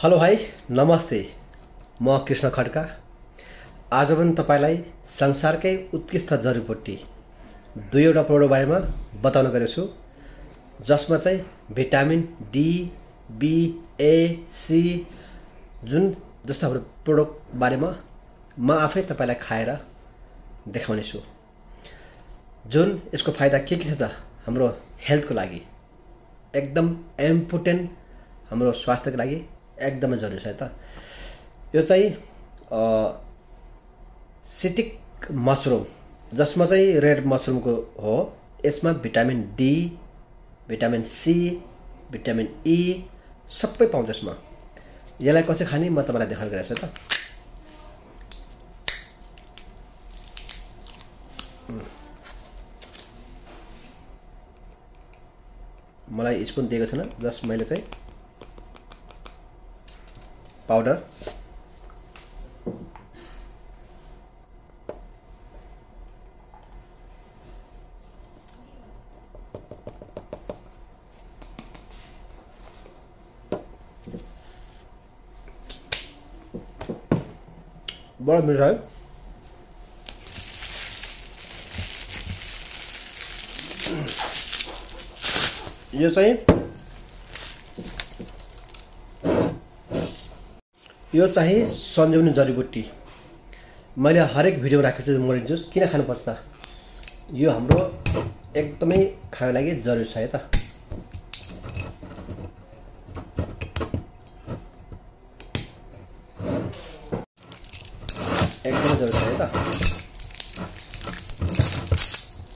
Hello भाइ नमस्ते। म कृष्ण खड्का आज पनि तपाईलाई संसारकै उत्कृष्ट जडीबुटी दुईवटा प्रोडक्ट बारेमा बताउन गएको छु, जसमा चाहिँ vitamin D, B, A, C जुन जस्तो हाम्रो प्रोडक्ट बारेमा म आफै तपाईलाई खाएर देखाउने छु। जुन यसको फाइदा के छ त हाम्रो हेल्थको लागि एकदम इम्पोर्टेन्ट, हाम्रो स्वास्थ्यको लागि एकदमै जरुरी छ त। यो चाहिँ सिटिक मशरूम, जसमा चाहिँ रेड मशरूमको हो। यसमा vitamin D, vitamin C, vitamin E सबै पाउँछ यसमा। यसलाई कसरी खाने म तपाईलाई देखाएर गएको छु त। मलाई स्पुन दिएको छैन, जस्ट मैले चाहिँ पाउडर बडा मिठो है। यो चाहिँ सञ्जीवनी जडीबुटी। मैले हरेक भिडियो राखेको छु मोरेन्ज जुस किन खानुपर्छ त। यो हाम्रो एकदमै खानको लागि जरुरी छ है त। एकदमै जरुरी छ है त।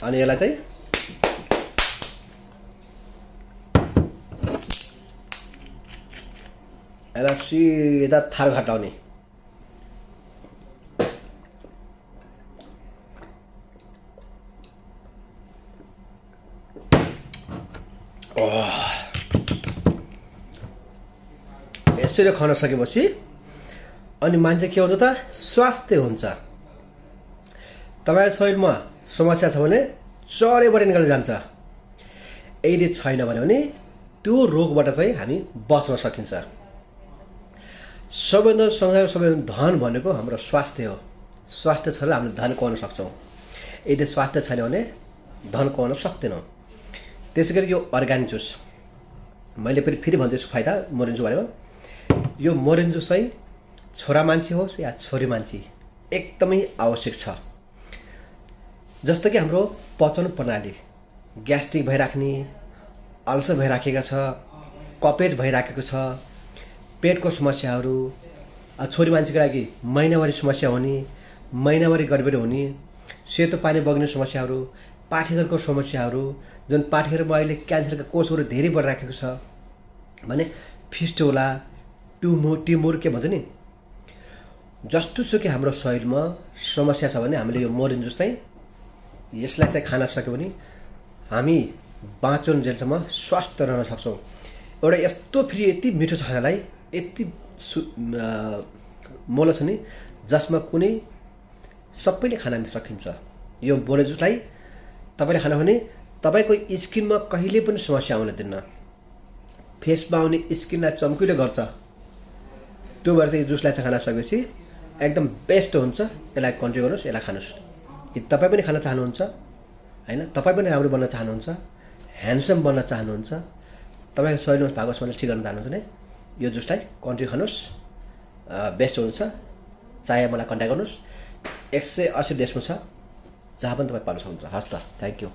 अनि यसलाई चाहिँ सीधा थाल घटाउने। यसरी खान सकेपछि अनि मान्छे के हुन्छ त, स्वास्थ्य हुन्छ। तपाईको शरीरमा समस्या छ भने चरेबाट निकालेर जान्छ। यदि छैन भने त्यो रोगबाट चाहिँ हामी बच्न सकिन्छ। सबैभन्दा संसारको सबैभन्दा धन भनेको हाम्रो स्वास्थ्य हो। स्वास्थ्य छ र हामीले धन कमाउन सक्छौँ। यदि स्वास्थ्य छैन भने धन कमाउन सक्दैनौँ। त्यसैगरी यो अर्ग्यानिक जुस, मैले फेरि भन्छु यसको फाइदा मोरेन्ज जुसको बारेमा। यो मोरेन्ज जुस चाहिँ छोरा मान्छे होस् या छोरी मान्छे एकदमै आवश्यक छ। जस्तो कि हाम्रो पचन प्रणाली ग्यास्ट्रिक भइराख्ने, अल्सर भइराखेको छ, कपेज भइराखेको छ, पेटको समस्याहरू, छोरी मान्छेको लागि महिनावारी समस्या हुने, महिनावारी गडबडी हुने, सेतो पानी बग्ने समस्याहरू, पाठेघरको समस्याहरू, जुन पाठेघरमा अहिले क्यान्सरका कोषहरू धेरै बढिराखेको छ भने फिस्टुला, ट्युमर के भन्छ नि, जस्तो सुकै हाम्रो शरीरमा समस्या छ भने हामीले यो मोरेन्ज जुस चाहिँ यसलाई चाहिँ खान सक्यो भने हामी बाँचुन जेलसम्म स्वस्थ रहन सक्छौँ। एउटा यस्तो फेरि यति मिठो छ खानालाई, यति मोलो छ नि, जसमा कुनै सबैले खान सकिन्छ। यो मोरेन्ज जुसलाई तपाईँले खानु भने तपाईँको स्किनमा कहिले पनि समस्या आउन दिन्न। फेसमा आउने स्किनलाई चम्किलो गर्छ। त्यो भएर चाहिँ जुसलाई चाहिँ खान सकेपछि एकदम बेस्ट हुन्छ। यसलाई कन्टिन्यू गर्नुहोस्, यसलाई खानुहोस्। यदि तपाईँ पनि खान चाहनुहुन्छ होइन, तपाईँ पनि राम्रो बन्न चाहनुहुन्छ, ह्यान्डसम बन्न चाहनुहुन्छ, तपाईँको शरीरमा भएको समस्या ठिक गर्न चाहनुहुन्छ भने यो जुसलाई कन्टिन्यू खानुहोस्, बेस्ट हुन्छ। चाहे मलाई कन्ट्याक्ट गर्नुहोस्। 180 देशमा छ, जहाँ पनि तपाईँ पाउन सक्नुहुन्छ। हस् त, थ्याङ्क यू।